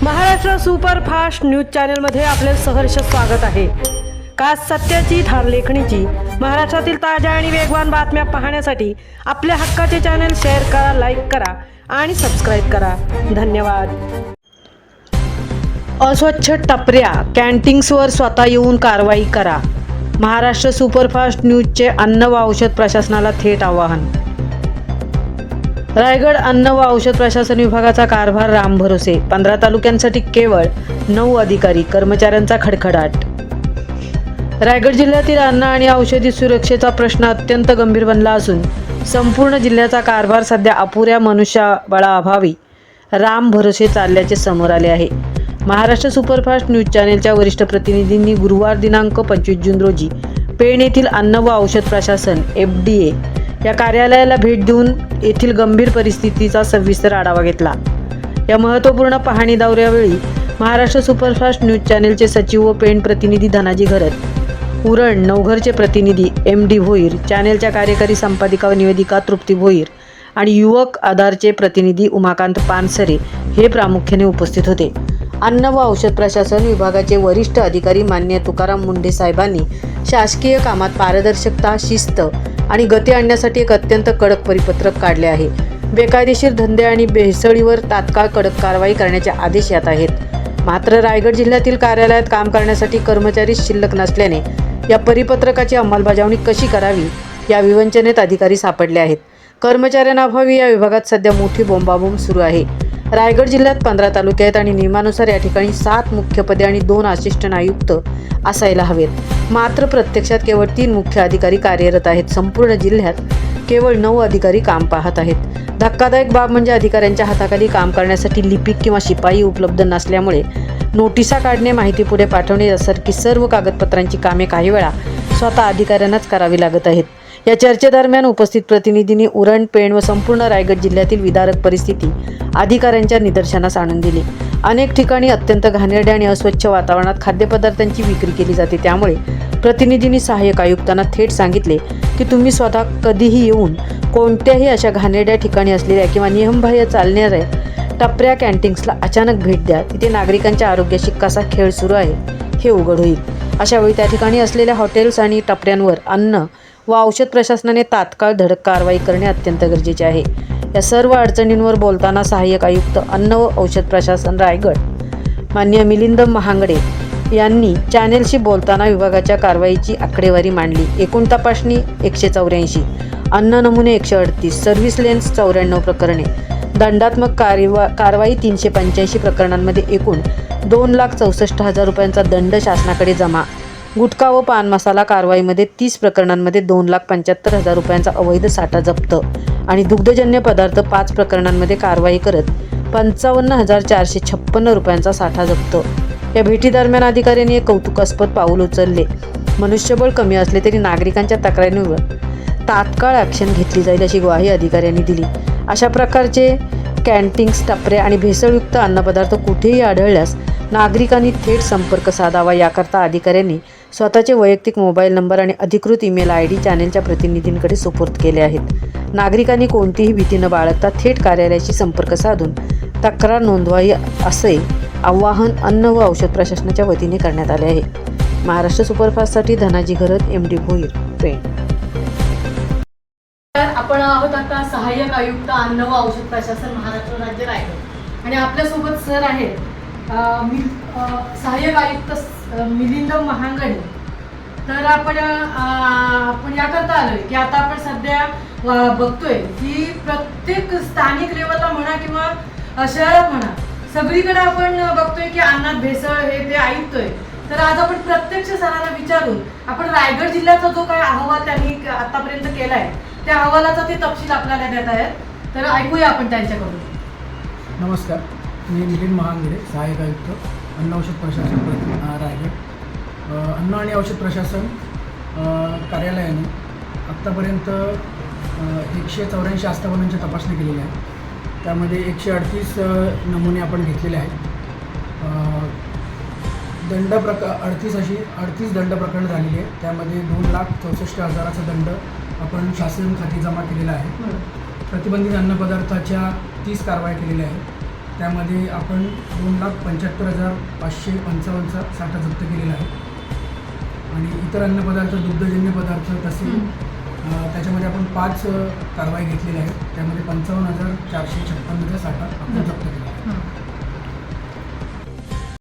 Maharashtra superfast news चॅनलमध्ये आपले सहर्ष स्वागत आहे। खास सत्याची थार लेखणीची महाराष्ट्रातील ताज्या आणि वेगवान बातम्या पाहण्यासाठी आपल्या हक्काचे चॅनल शेअर करा, लाईक करा आणि सबस्क्राईब करा। धन्यवाद। अस्वच्छ टपऱ्या कॅन्टीन्सवर स्वतः येऊन कारवाई करा। महाराष्ट्र सुपरफास्ट न्यूजचे अन्न व औषध प्रशासनाला थेट आवाहन। रायगड अन्न व औषध प्रशासन विभागाचा कारभार रामभरोसे। 15 तालुक्यांसाठी केवळ 9 अधिकारी कर्मचाऱ्यांचा खडखडाट। रायगड जिल्ह्यातील अन्न आणि औषधी सुरक्षेचा प्रश्न अत्यंत गंभीर बनला असून संपूर्ण जिल्ह्याचा कारभार सध्या अपुऱ्या मनुष्यबळाअभावी रामभरोसे चालल्याचे समोर आले आहे। महाराष्ट्र सुपरफास्ट न्यूज चॅनेलच्या वरिष्ठ प्रतिनिधींनी गुरुवार दिनांक 25 जून रोजी पेण येथील अन्न व औषध प्रशासन FDA या कार्यालयाला भेट देऊन येथील गंभीर परिस्थितीचा सविस्तर आढावा घेतला। या महत्त्वपूर्ण पाहणी दौऱ्यावेळी महाराष्ट्र सुपरफास्ट न्यूज चॅनेलचे सचिव व पेण प्रतिनिधी धनाजी घरत, उरण नवघरचे प्रतिनिधी MD भोईर, चॅनेलच्या कार्यकारी संपादिका व निवेदिका तृप्ती भोईर आणि युवक आधारचे प्रतिनिधी उमाकांत पानसरे हे प्रामुख्याने उपस्थित होते। अन्न व औषध प्रशासन विभागाचे वरिष्ठ अधिकारी मान्य तुकाराम मुंढे साहेबांनी शासकीय कामात पारदर्शकता, शिस्त आणि गती आणण्यासाठी एक अत्यंत कडक परिपत्रक काढले आहे। बेकायदेशीर धंदे आणि भेसळीवर तात्काळ कडक कारवाई करण्याचे आदेश यात आहेत। मात्र रायगड जिल्ह्यातील कार्यालयात काम करण्यासाठी कर्मचारी शिल्लक नसल्याने या परिपत्रकाची अंमलबजावणी कशी करावी या विवंचनेत अधिकारी सापडले आहेत। कर्मचाऱ्यांअभावी या विभागात सध्या मोठी बोंबाबोंब सुरू आहे। रायगड जिल्ह्यात 15 तालुके आहेत आणि नियमानुसार या ठिकाणी 7 मुख्य पदे आणि 2 असिस्टंट आयुक्त असायला हवेत। मात्र प्रत्यक्षात केवळ 3 मुख्य अधिकारी कार्यरत आहेत। संपूर्ण जिल्ह्यात केवळ 9 अधिकारी काम पाहत आहेत। धक्कादायक बाब म्हणजे अधिकाऱ्यांच्या हाताखाली काम करण्यासाठी लिपिक किंवा शिपाई उपलब्ध नसल्यामुळे नोटिसा काढणे, माहिती पुढे पाठवणे यासारखी सर्व कागदपत्रांची कामे काही वेळा स्वतः अधिकाऱ्यांनाच करावी लागत आहेत। या चर्चेदरम्यान उपस्थित प्रतिनिधींनी उरण, पेण व संपूर्ण रायगड जिल्ह्यातील विदारक परिस्थिती अधिकाऱ्यांच्या निदर्शनास आणून दिली। अनेक ठिकाणी अत्यंत घाणेरड्या आणि अस्वच्छ वातावरणात खाद्यपदार्थांची विक्री केली जाते। त्यामुळे प्रतिनिधींनी सहाय्यक आयुक्तांना थेट सांगितले की तुम्ही स्वतः कधीही येऊन कोणत्याही अशा घाणेरड्या ठिकाणी असलेल्या किंवा नियमबाह्य चालणाऱ्या टपऱ्या कॅन्टीन्सला अचानक भेट द्या। तिथे नागरिकांच्या आरोग्याशी कसा खेळ सुरू आहे हे उघड होईल। अशावेळी त्या ठिकाणी असलेल्या हॉटेल्स आणि टपऱ्यांवर अन्न व औषध प्रशासनाने तात्काळ धडक कारवाई करणे अत्यंत गरजेचे आहे। या सर्व अडचणींवर बोलताना सहाय्यक आयुक्त अन्न व औषध प्रशासन रायगड मान्य मिलिंद महांगडे यांनी चॅनेलशी बोलताना विभागाच्या कारवाईची आकडेवारी मांडली। एकूण तपासणी 184, अन्न नमुने 138, सर्व्हिस लेन्स 94 प्रकरणे, दंडात्मक कारवाई 385 प्रकरणांमध्ये एकूण 2,64,000 रुपयांचा दंड शासनाकडे जमा। गुटखा व पान मसाला कारवाईमध्ये 30 प्रकरणांमध्ये 2,75,000 रुपयांचा अवैध साठा जप्त आणि दुग्धजन्य पदार्थ 5 प्रकरणांमध्ये कारवाई करत 55,456 रुपयांचा साठा जप्त। या भेटीदरम्यान अधिकाऱ्यांनी एक कौतुकास्पद पाऊल उचलले। मनुष्यबळ कमी असले तरी नागरिकांच्या तक्रारींवर तात्काळ ॲक्शन घेतली जाईल अशी ग्वाही अधिकाऱ्यांनी दिली। अशा प्रकारचे कॅन्टीन्स, टपऱ्या आणि भेसळयुक्त अन्नपदार्थ कुठेही आढळल्यास नागरिकांनी थेट संपर्क साधावा। याकरता अधिकाऱ्यांनी स्वतःचे वैयक्तिक मोबाईल नंबर आणि अधिकृत ईमेल ID चॅनेलच्या प्रतिनिधींकडे सुपूर्द केले आहेत। नागरिकांनी कोणतीही भीती न बाळगता थेट कार्यालयाशी संपर्क साधून तक्रार नोंदवावी असे आवाहन अन्न व औषध प्रशासनाच्या वतीने करण्यात आले आहे। महाराष्ट्र सुपरफास्टसाठी धनाजी घरत, MD भोईर, पेण। आपण आहोत आता सहाय्यक आयुक्त अन्न व औषध प्रशासन महाराष्ट्र राज्य रायगड आणि आपल्यासोबत सर आहेत सहाय्यक आयुक्त मिलिंद महांगडे। तर आपण याकरता आलोय की आता आपण सध्या बघतोय की प्रत्येक स्थानिक लेवलला म्हणा किंवा शहरात म्हणा सगळीकडे आपण बघतोय की अन्नात भेसळ हे ते ऐकतोय। तर आज आपण प्रत्यक्ष सरांना विचारून आपण रायगड जिल्ह्याचा जो काही अहवाल त्यांनी आतापर्यंत केलाय त्या अहवालाचा ते तपशील आपल्याला देत आहेत। तर ऐकूया आपण त्यांच्याकडून। नमस्कार, मी मिलिंद महांगडे, सहाय्यक आयुक्त अन्न औषध प्रशासन रायगड। अन्न आणि औषध प्रशासन कार्यालयाने आत्तापर्यंत 184 आस्थापनांची तपासणी केलेली आहे। त्यामध्ये 138 नमुने आपण घेतलेले आहेत। 38 दंड प्रकरण झालेली आहे। त्यामध्ये 2,64,000चा दंड आपण शासन खाती जमा केलेला आहे। प्रतिबंधित अन्नपदार्थाच्या 30 कारवाया केलेल्या आहेत। त्यामध्ये आपण 2,75,555चा साठा जप्त केलेला आहे आणि इतर अन्नपदार्थ, दुग्धजन्य पदार्थ तसे त्याच्यामध्ये आपण 5 कारवाई घेतलेल्या आहेत. त्यामध्ये 55,456चा साठा आपण जप्त केला आहे.